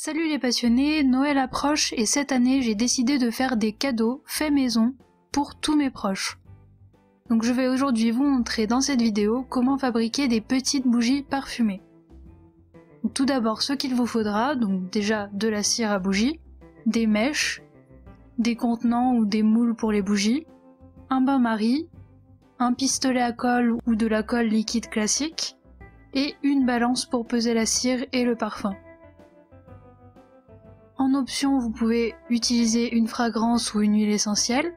Salut les passionnés, Noël approche et cette année j'ai décidé de faire des cadeaux faits maison pour tous mes proches. Donc je vais aujourd'hui vous montrer dans cette vidéo comment fabriquer des petites bougies parfumées. Donc, tout d'abord ce qu'il vous faudra, donc déjà de la cire à bougie, des mèches, des contenants ou des moules pour les bougies, un bain-marie, un pistolet à colle ou de la colle liquide classique, et une balance pour peser la cire et le parfum. En option, vous pouvez utiliser une fragrance ou une huile essentielle,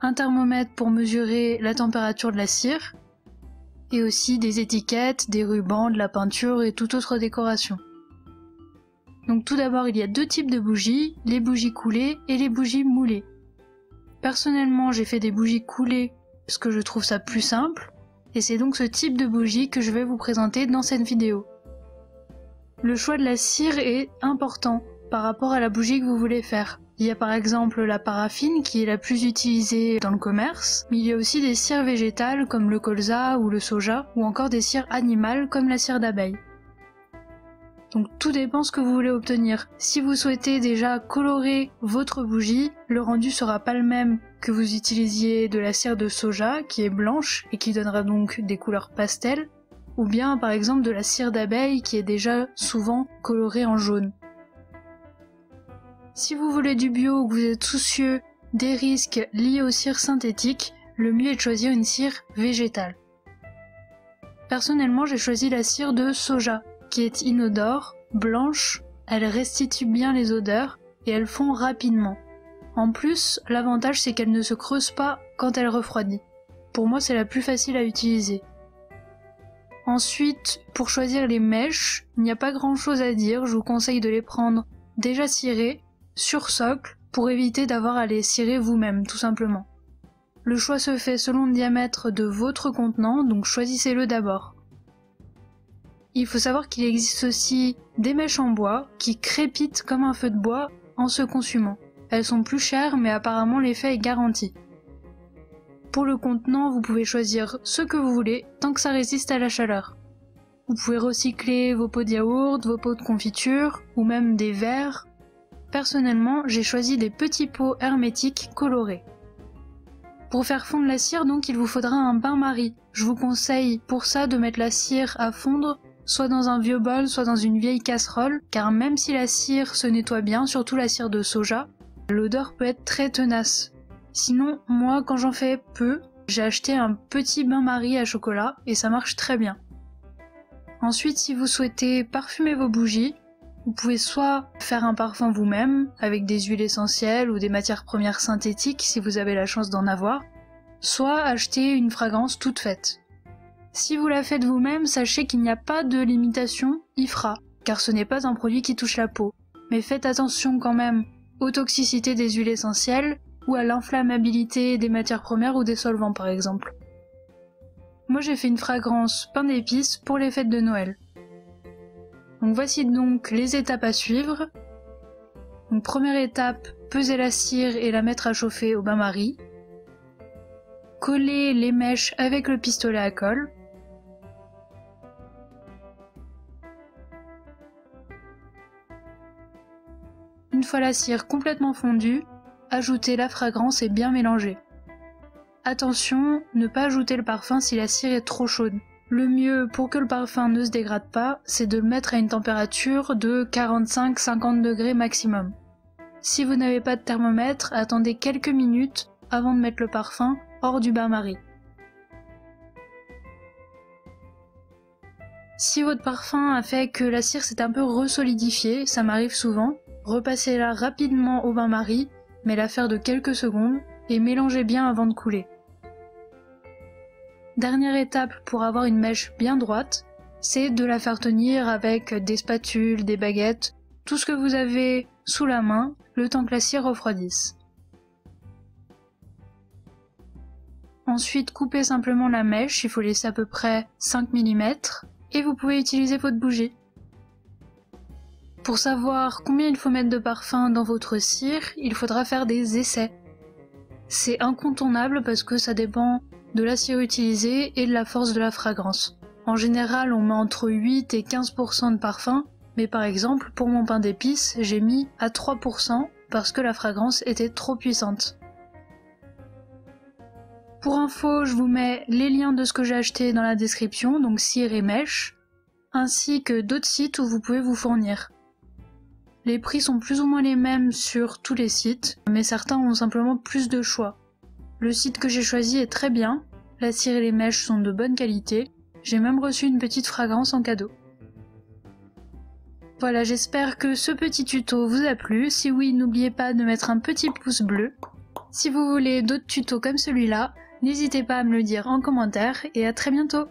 un thermomètre pour mesurer la température de la cire, et aussi des étiquettes, des rubans, de la peinture et toute autre décoration. Donc tout d'abord, il y a deux types de bougies, les bougies coulées et les bougies moulées. Personnellement, j'ai fait des bougies coulées parce que je trouve ça plus simple, et c'est donc ce type de bougie que je vais vous présenter dans cette vidéo. Le choix de la cire est important par rapport à la bougie que vous voulez faire. Il y a par exemple la paraffine qui est la plus utilisée dans le commerce, mais il y a aussi des cires végétales comme le colza ou le soja, ou encore des cires animales comme la cire d'abeille. Donc tout dépend ce que vous voulez obtenir. Si vous souhaitez déjà colorer votre bougie, le rendu sera pas le même que vous utilisiez de la cire de soja qui est blanche et qui donnera donc des couleurs pastel, ou bien par exemple de la cire d'abeille qui est déjà souvent colorée en jaune. Si vous voulez du bio ou que vous êtes soucieux des risques liés aux cires synthétiques, le mieux est de choisir une cire végétale. Personnellement, j'ai choisi la cire de soja, qui est inodore, blanche, elle restitue bien les odeurs et elle fond rapidement. En plus, l'avantage c'est qu'elle ne se creuse pas quand elle refroidit. Pour moi, c'est la plus facile à utiliser. Ensuite, pour choisir les mèches, il n'y a pas grand chose à dire, je vous conseille de les prendre déjà cirées, sur socle, pour éviter d'avoir à les cirer vous-même, tout simplement. Le choix se fait selon le diamètre de votre contenant, donc choisissez-le d'abord. Il faut savoir qu'il existe aussi des mèches en bois qui crépitent comme un feu de bois en se consumant. Elles sont plus chères, mais apparemment l'effet est garanti. Pour le contenant, vous pouvez choisir ce que vous voulez, tant que ça résiste à la chaleur. Vous pouvez recycler vos pots de yaourt, vos pots de confiture, ou même des verres. Personnellement, j'ai choisi des petits pots hermétiques colorés. Pour faire fondre la cire, donc, il vous faudra un bain-marie. Je vous conseille pour ça de mettre la cire à fondre, soit dans un vieux bol, soit dans une vieille casserole, car même si la cire se nettoie bien, surtout la cire de soja, l'odeur peut être très tenace. Sinon, moi, quand j'en fais peu, j'ai acheté un petit bain-marie à chocolat et ça marche très bien. Ensuite, si vous souhaitez parfumer vos bougies, vous pouvez soit faire un parfum vous-même, avec des huiles essentielles ou des matières premières synthétiques si vous avez la chance d'en avoir, soit acheter une fragrance toute faite. Si vous la faites vous-même, sachez qu'il n'y a pas de limitation IFRA, car ce n'est pas un produit qui touche la peau. Mais faites attention quand même aux toxicités des huiles essentielles ou à l'inflammabilité des matières premières ou des solvants par exemple. Moi j'ai fait une fragrance pain d'épices pour les fêtes de Noël. Donc voici donc les étapes à suivre. Donc première étape, peser la cire et la mettre à chauffer au bain-marie. Coller les mèches avec le pistolet à colle. Une fois la cire complètement fondue, ajoutez la fragrance et bien mélanger. Attention, ne pas ajouter le parfum si la cire est trop chaude. Le mieux pour que le parfum ne se dégrade pas, c'est de le mettre à une température de 45-50 degrés maximum. Si vous n'avez pas de thermomètre, attendez quelques minutes avant de mettre le parfum hors du bain-marie. Si votre parfum a fait que la cire s'est un peu resolidifiée, ça m'arrive souvent, repassez-la rapidement au bain-marie, mais la faire de quelques secondes, et mélangez bien avant de couler. Dernière étape pour avoir une mèche bien droite, c'est de la faire tenir avec des spatules, des baguettes, tout ce que vous avez sous la main, le temps que la cire refroidisse. Ensuite, coupez simplement la mèche, il faut laisser à peu près 5 mm, et vous pouvez utiliser votre bougie. Pour savoir combien il faut mettre de parfum dans votre cire, il faudra faire des essais. C'est incontournable parce que ça dépend de la cire utilisée et de la force de la fragrance. En général, on met entre 8 et 15% de parfum, Mais par exemple, pour mon pain d'épices, j'ai mis à 3% parce que la fragrance était trop puissante. Pour info, je vous mets les liens de ce que j'ai acheté dans la description, donc cire et mèche, ainsi que d'autres sites où vous pouvez vous fournir. Les prix sont plus ou moins les mêmes sur tous les sites, mais certains ont simplement plus de choix. Le site que j'ai choisi est très bien, la cire et les mèches sont de bonne qualité, j'ai même reçu une petite fragrance en cadeau. Voilà, j'espère que ce petit tuto vous a plu. Si oui, n'oubliez pas de mettre un petit pouce bleu. Si vous voulez d'autres tutos comme celui-là, n'hésitez pas à me le dire en commentaire et à très bientôt.